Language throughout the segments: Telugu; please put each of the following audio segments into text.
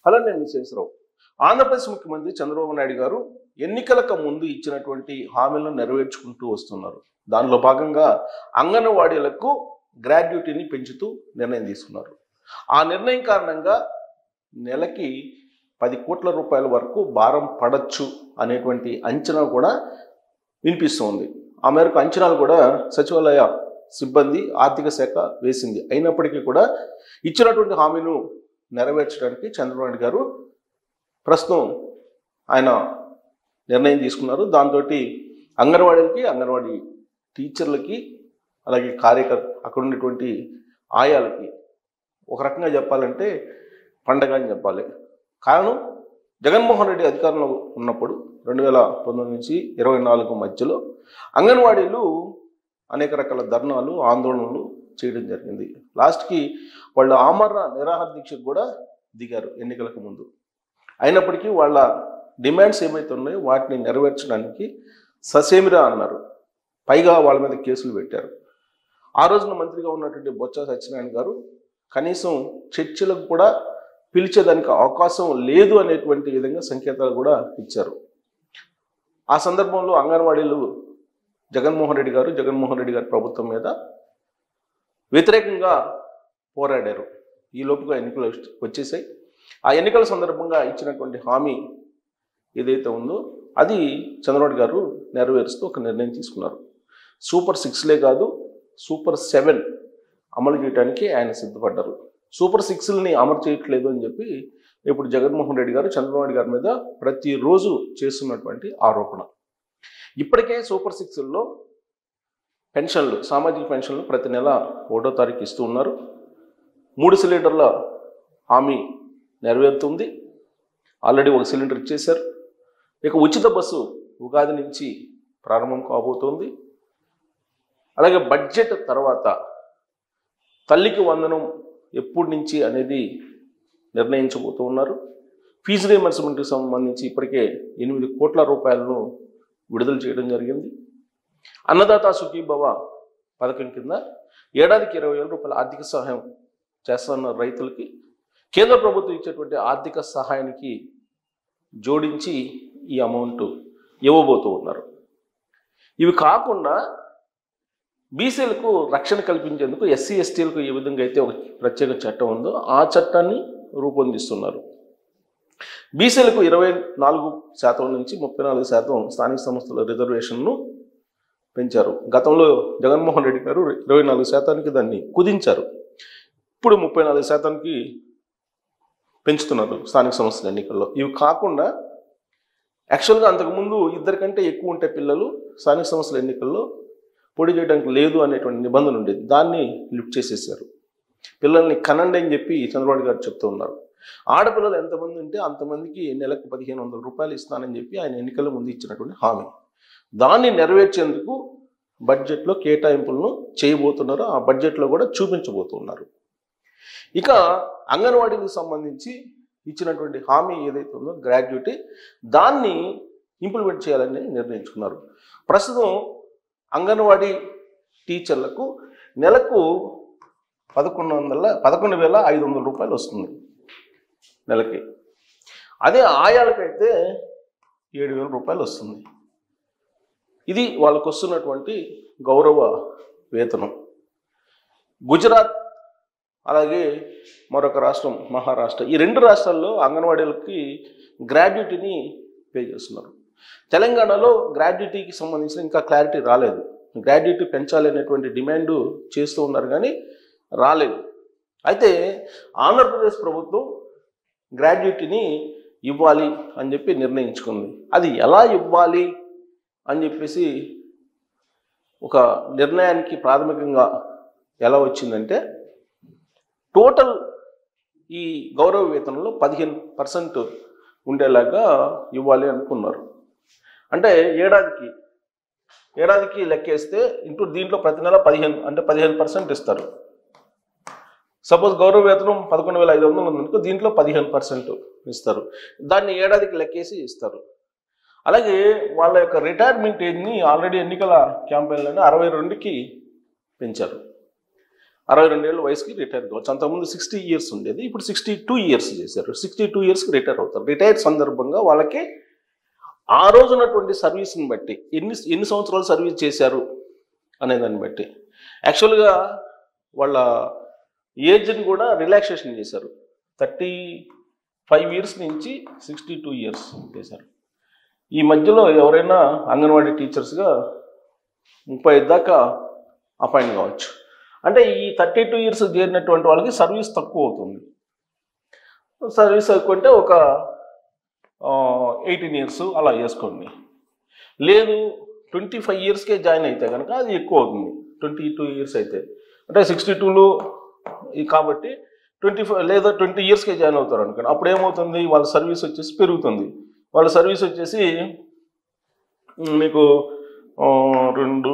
హలో, నేను విశ్వేశ్వరరావు. ఆంధ్రప్రదేశ్ ముఖ్యమంత్రి చంద్రబాబు నాయుడు గారు ఎన్నికలకు ముందు ఇచ్చినటువంటి హామీలను నెరవేర్చుకుంటూ వస్తున్నారు. దానిలో భాగంగా అంగన్వాడీలకు గ్రాడ్యుటీని పెంచుతూ నిర్ణయం తీసుకున్నారు. ఆ నిర్ణయం కారణంగా నెలకి 10 కోట్ల రూపాయల వరకు భారం పడచ్చు అనేటువంటి అంచనా కూడా వినిపిస్తోంది. ఆ మేరకు అంచనాలు కూడా సచివాలయ సిబ్బంది ఆర్థిక శాఖ వేసింది. అయినప్పటికీ కూడా ఇచ్చినటువంటి హామీను నెరవేర్చడానికి చంద్రబాబు నాయుడు గారు ప్రస్తుతం ఆయన నిర్ణయం తీసుకున్నారు. దాంతో అంగన్వాడీలకి, అంగన్వాడీ టీచర్లకి, అలాగే అక్కడ ఉన్నటువంటి ఆయాలకి ఒక రకంగా చెప్పాలంటే పండగ అని చెప్పాలి. కారణం, జగన్మోహన్ రెడ్డి అధికారంలో ఉన్నప్పుడు 2019 నుంచి 24 మధ్యలో అంగన్వాడీలు అనేక రకాల ధర్నాలు, ఆందోళనలు చేయడం జరిగింది. లాస్ట్కి వాళ్ళు ఆమరణ నిరాహార దీక్షకు కూడా దిగారు ఎన్నికలకు ముందు. అయినప్పటికీ వాళ్ళ డిమాండ్స్ ఏమైతే ఉన్నాయో వాటిని నెరవేర్చడానికి ససేమిరా అన్నారు. పైగా వాళ్ళ మీద కేసులు పెట్టారు. ఆ రోజున మంత్రిగా ఉన్నటువంటి బొత్స సత్యనారాయణ గారు కనీసం చర్చలకు కూడా పిలిచేదానికి అవకాశం లేదు అనేటువంటి విధంగా సంకేతాలు కూడా ఇచ్చారు. ఆ సందర్భంలో అంగన్వాడీలు జగన్మోహన్ రెడ్డి గారి ప్రభుత్వం మీద వ్యతిరేకంగా పోరాడారు. ఈ లోపుగా ఎన్నికలు వచ్చేసాయి. ఆ ఎన్నికల సందర్భంగా ఇచ్చినటువంటి హామీ ఏదైతే ఉందో అది చంద్రబాబు గారు నెరవేరుస్తూ ఒక నిర్ణయం తీసుకున్నారు. సూపర్ 6లే కాదు, సూపర్ 7 అమలు చేయడానికి ఆయన సిద్ధపడ్డారు. సూపర్ 6లని అమలు చేయట్లేదు అని చెప్పి ఇప్పుడు జగన్మోహన్ రెడ్డి గారు చంద్రబాబు గారి మీద ప్రతిరోజు చేస్తున్నటువంటి ఆరోపణ. ఇప్పటికే సూపర్ 6లో పెన్షన్లు, సామాజిక పెన్షన్లు ప్రతి నెల 1వ తారీఖు ఇస్తూ ఉన్నారు. 3 సిలిండర్ల హామీ నెరవేరుతుంది. ఆల్రెడీ 1 సిలిండర్ ఇచ్చేశారు. ఇక ఉచిత బస్సు ఉగాది నుంచి ప్రారంభం కాబోతోంది. అలాగే బడ్జెట్ తర్వాత తల్లికి వందనం ఎప్పటి నుంచి అనేది నిర్ణయించబోతూ ఉన్నారు. ఫీజు రీయింబర్స్మెంట్కి సంబంధించి ఇప్పటికే 8 కోట్ల రూపాయలను విడుదల చేయడం జరిగింది. అన్నదాత సుఖీభవ పథకం కింద ఏడాదికి 20,000 రూపాయల ఆర్థిక సహాయం చేస్తున్న రైతులకి కేంద్ర ప్రభుత్వం ఇచ్చేటువంటి ఆర్థిక సహాయానికి జోడించి ఈ అమౌంట్ ఇవ్వబోతూ ఉన్నారు. ఇవి కాకుండా బీసీలకు రక్షణ కల్పించేందుకు ఎస్సీ ఎస్టీలకు ఏ విధంగా అయితే ఒక ప్రత్యేక చట్టం ఉందో ఆ చట్టాన్ని రూపొందిస్తున్నారు. బీసీలకు 24% నుంచి 34% స్థానిక సంస్థల రిజర్వేషన్ను పెంచారు. గతంలో జగన్మోహన్ రెడ్డి గారు 24%కి దాన్ని కుదించారు. ఇప్పుడు 34%కి పెంచుతున్నారు స్థానిక సంస్థల ఎన్నికల్లో. ఇవి కాకుండా యాక్చువల్గా అంతకుముందు 2 కంటే ఎక్కువ ఉంటే పిల్లలు స్థానిక సంస్థల ఎన్నికల్లో పోటీ చేయడానికి లేదు అనేటువంటి నిబంధన ఉండేది. దాన్ని లిఫ్ట్ చేసేసారు. పిల్లల్ని కనండి అని చెప్పి చంద్రబాబు గారు చెప్తూ ఉన్నారు. ఆడపిల్లలు ఎంతమంది ఉంటే అంతమందికి నెలకు 1,500 రూపాయలు ఇస్తానని చెప్పి ఆయన ఎన్నికల ముందు ఇచ్చినటువంటి హామీ. దాన్ని నెరవేర్చేందుకు బడ్జెట్లో కేటాయింపులను చేయబోతున్నారు. ఆ బడ్జెట్లో కూడా చూపించబోతున్నారు. ఇక అంగన్వాడీకి సంబంధించి ఇచ్చినటువంటి హామీ ఏదైతే ఉందో గ్రాడ్యుటీ, దాన్ని ఇంప్లిమెంట్ చేయాలని నిర్ణయించుకున్నారు. ప్రస్తుతం అంగన్వాడీ టీచర్లకు నెలకు 11,500 రూపాయలు వస్తుంది నెలకి. అదే ఆయాలకైతే 7,000 రూపాయలు వస్తుంది. ఇది వాళ్ళకు వస్తున్నటువంటి గౌరవ వేతనం. గుజరాత్, అలాగే మరొక రాష్ట్రం మహారాష్ట్ర, ఈ 2 రాష్ట్రాల్లో అంగన్వాడీలకి గ్రాడ్యుటీని పే చేస్తున్నారు. తెలంగాణలో గ్రాడ్యుటీకి సంబంధించిన ఇంకా క్లారిటీ రాలేదు. గ్రాడ్యుటీ పెంచాలి అనేటువంటి డిమాండ్ చేస్తూ ఉన్నారు కానీ రాలేదు. అయితే ఆంధ్రప్రదేశ్ ప్రభుత్వం గ్రాడ్యుటీని ఇవ్వాలి అని చెప్పి నిర్ణయించుకుంది. అది ఎలా ఇవ్వాలి అని చెప్పేసి ఒక నిర్ణయానికి ప్రాథమికంగా ఎలా వచ్చిందంటే, టోటల్ ఈ గౌరవ వేతనంలో 15% ఉండేలాగా ఇవ్వాలి అనుకున్నారు. అంటే ఏడాదికి లెక్కేస్తే దీంట్లో ప్రతి నెల 15% ఇస్తారు. సపోజ్ గౌరవ వేతనం 11,500 ఉందనుకో, దీంట్లో 15% ఇస్తారు. దాన్ని ఏడాదికి లెక్కేసి ఇస్తారు. అలాగే వాళ్ళ యొక్క రిటైర్మెంట్ ఏజ్ని ఆల్రెడీ ఎన్నికల క్యాంపెయిన్లోనే 62కి పెంచారు. 62 ఏళ్ళ వయసుకి రిటైర్ కావచ్చు. అంతకుముందు 60 ఇయర్స్ ఉండేది, ఇప్పుడు 62 ఇయర్స్ చేశారు. 62 ఇయర్స్కి రిటైర్ అవుతారు. రిటైర్ సందర్భంగా వాళ్ళకి ఆ రోజు ఉన్నటువంటి సర్వీస్ని బట్టి ఎన్ని సంవత్సరాలు సర్వీస్ చేశారు అనే దాన్ని బట్టి యాక్చువల్గా వాళ్ళ ఏజ్ని కూడా రిలాక్సేషన్ చేశారు. 35 ఇయర్స్ నుంచి 62 ఇయర్స్ చేశారు. ఈ మధ్యలో ఎవరైనా అంగన్వాడీ టీచర్స్గా 35 దాకా అపాయింట్ కావచ్చు. అంటే ఈ 32 ఇయర్స్ చేరినటువంటి వాళ్ళకి సర్వీస్ తక్కువ అవుతుంది. సర్వీస్ ఎక్కువంటే ఒక 18 ఇయర్స్ అలా వేసుకోండి. లేదు 25 ఇయర్స్కే జాయిన్ అయితే కనుక అది ఎక్కువ అవుతుంది. 22 ఇయర్స్ అయితే అంటే 62లో కాబట్టి 25 లేదా 20 ఇయర్స్కే జాయిన్ అవుతారు అనుకోండి. అప్పుడు ఏమవుతుంది, వాళ్ళ సర్వీస్ వచ్చేసి పెరుగుతుంది. వాళ్ళ సర్వీస్ వచ్చేసి మీకు 42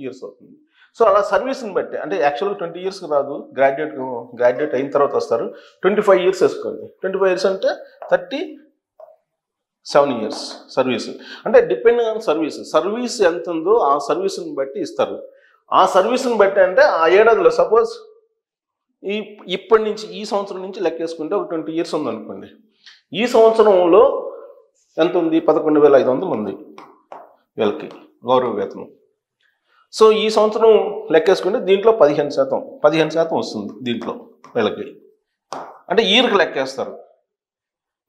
ఇయర్స్ అవుతుంది. సో అలా సర్వీస్ని బట్టి అంటే యాక్చువల్గా 20 ఇయర్స్కి రాదు, గ్రాడ్యుయేట్ అయిన తర్వాత వస్తారు. 25 ఇయర్స్ వేసుకోండి. 25 ఇయర్స్ అంటే 37 ఇయర్స్ సర్వీస్. అంటే డిపెండింగ్ ఆన్ సర్వీస్ ఎంత ఉందో ఆ సర్వీస్ని బట్టి ఇస్తారు. ఆ సర్వీస్ని బట్టి అంటే ఆ ఏడాదిలో సపోజ్ ఇప్పటి నుంచి ఈ సంవత్సరం నుంచి లెక్కేసుకుంటే ఒక 20 ఇయర్స్ ఉందనుకోండి. ఈ సంవత్సరంలో ఎంత ఉంది, 11,500 ఉంది వీళ్ళకి గౌరవ వేతనం. సో ఈ సంవత్సరం లెక్కేసుకుంటే దీంట్లో 15% వస్తుంది దీంట్లో వీళ్ళకి. అంటే ఇయర్కి లెక్కేస్తారు.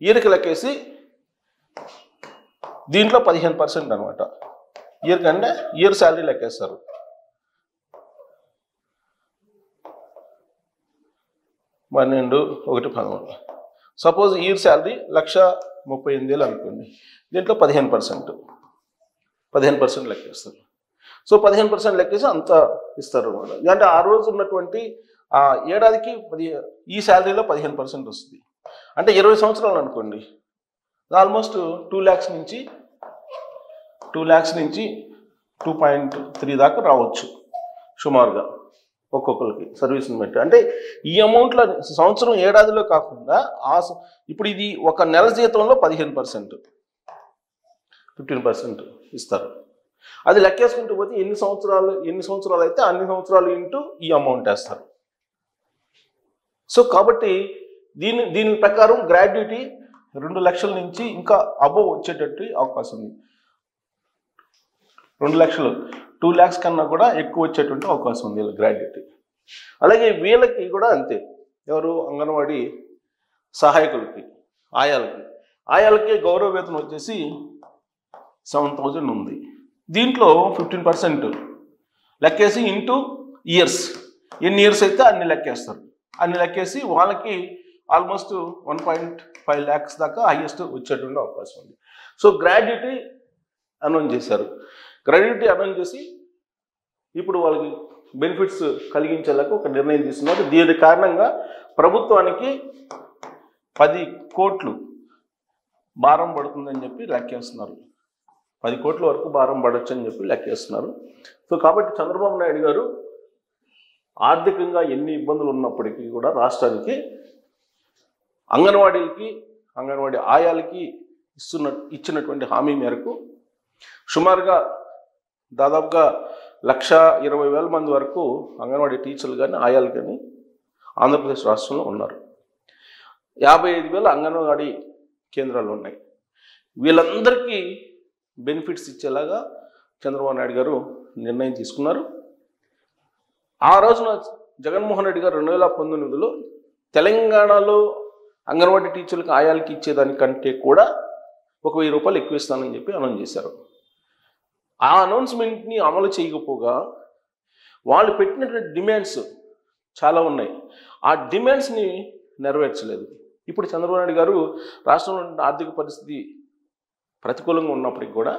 ఇయర్కి లెక్కేసి దీంట్లో 15% అనమాట. ఇయర్కి అంటే ఇయర్ శాలరీ లెక్కేస్తారు. 12,113. సపోజ్ ఇయర్ శాలరీ 1,38,000 అనుకోండి. దీంట్లో 15% లెక్కేస్తారు. సో 15% లెక్కేసి అంత ఇస్తారు అనమాట. అంటే ఆ రోజు ఉన్నటువంటి ఆ ఏడాదికి ఈ శాలరీలో 15% వస్తుంది. అంటే 20 సంవత్సరాలు అనుకోండి, ఆల్మోస్ట్ 2 lakhs నుంచి 2.3 దాకా రావచ్చు సుమారుగా ఒక్కొక్కరికి సర్వీస్ని బట్టి. అంటే ఈ అమౌంట్లో సంవత్సరం ఏడాదిలో కాకుండా ఇప్పుడు ఇది ఒక నెల జీతంలో 15% ఇస్తారు. అది లెక్కేసుకుంటూ పోతే ఎన్ని సంవత్సరాలు అయితే అన్ని సంవత్సరాలు ఇంటూ ఈ అమౌంట్ వేస్తారు. సో కాబట్టి దీని ప్రకారం గ్రాడ్యుయేటీ 2 లక్షల నుంచి ఇంకా అబోవ్ వచ్చేటట్టు అవకాశం ఉంది. 2 లక్షలు 2 lakhs కన్నా కూడా ఎక్కువ వచ్చేటువంటి అవకాశం ఉంది వీళ్ళ గ్రాడ్యుయేటీ. అలాగే వీళ్ళకి కూడా అంతే. ఎవరు అంగన్వాడీ సహాయకులకి, ఆయాలకి గౌరవ వేతనం వచ్చేసి 7,000 ఉంది. దీంట్లో 15% లెక్కేసి ఇంటూ ఇయర్స్, ఎన్ని ఇయర్స్ అయితే అన్ని లెక్కేస్తారు. అన్ని లెక్కేసి వాళ్ళకి ఆల్మోస్ట్ 1.5 lakhs దాకా హైయెస్ట్ వచ్చేటువంటి అవకాశం ఉంది. సో గ్రాడ్యుయేటీ అనౌన్స్ చేశారు. గ్రాడ్యుయేటీ అనౌన్స్ చేసి ఇప్పుడు వాళ్ళకి బెనిఫిట్స్ కలిగించేలాగా ఒక నిర్ణయం తీసుకున్నారు. దీని కారణంగా ప్రభుత్వానికి 10 కోట్లు భారం పడుతుందని చెప్పి లెక్కేస్తున్నారు. 10 కోట్ల వరకు భారం పడవచ్చు అని చెప్పి లెక్కేస్తున్నారు. సో కాబట్టి చంద్రబాబు నాయుడు గారు ఆర్థికంగా ఎన్ని ఇబ్బందులు ఉన్నప్పటికీ కూడా రాష్ట్రానికి అంగన్వాడీ ఆయాలకి ఇచ్చినటువంటి హామీ మేరకు సుమారుగా దాదాపుగా 1,20,000 మంది వరకు అంగన్వాడీ టీచర్లు కానీ ఆయాలు కానీ ఆంధ్రప్రదేశ్ రాష్ట్రంలో ఉన్నారు. 55,000 అంగన్వాడీ కేంద్రాలు ఉన్నాయి. వీళ్ళందరికీ బెనిఫిట్స్ ఇచ్చేలాగా చంద్రబాబు నాయుడు గారు నిర్ణయం తీసుకున్నారు. ఆ రోజున జగన్మోహన్ రెడ్డి గారు 2019లో తెలంగాణలో అంగన్వాడీ టీచర్లకు ఆయాలకి ఇచ్చేదానికంటే కూడా 1,000 రూపాయలు ఎక్కువ ఇస్తానని చెప్పి అనౌన్స్ చేశారు. ఆ అనౌన్స్మెంట్ని అమలు చేయకపోగా వాళ్ళు పెట్టినటువంటి డిమాండ్స్ చాలా ఉన్నాయి. ఆ డిమాండ్స్ని నెరవేర్చలేదు. ఇప్పుడు చంద్రబాబు నాయుడు గారు రాష్ట్రంలో ఆర్థిక పరిస్థితి ప్రతికూలంగా ఉన్నప్పటికీ కూడా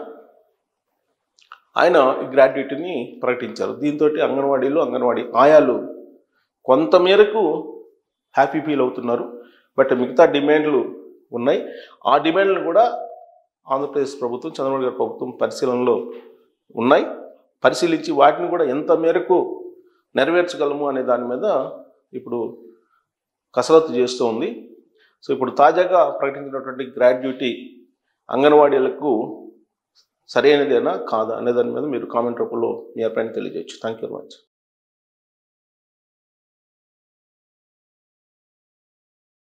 ఆయన ఈ గ్రాడ్యుయేటీని ప్రకటించారు. దీంతో అంగన్వాడీ ఆయాలు కొంతమేరకు హ్యాపీ ఫీల్ అవుతున్నారు. బట్ మిగతా డిమాండ్లు ఉన్నాయి. ఆ డిమాండ్లు కూడా ఆంధ్రప్రదేశ్ ప్రభుత్వం, చంద్రబాబు గారి ప్రభుత్వం పరిశీలనలో ఉన్నాయి. పరిశీలించి వాటిని కూడా ఎంత మేరకు నెరవేర్చగలము అనే దాని మీద ఇప్పుడు కసరత్తు చేస్తూ ఉంది. సో ఇప్పుడు తాజాగా ప్రకటించినటువంటి గ్రాడ్యుయేటీ అంగన్వాడీలకు సరైనదేనా కాదా అనే దాని మీద మీరు కామెంట్ రూపంలో మీ అభిప్రాయాన్ని తెలియజేయచ్చు. Thank you very much.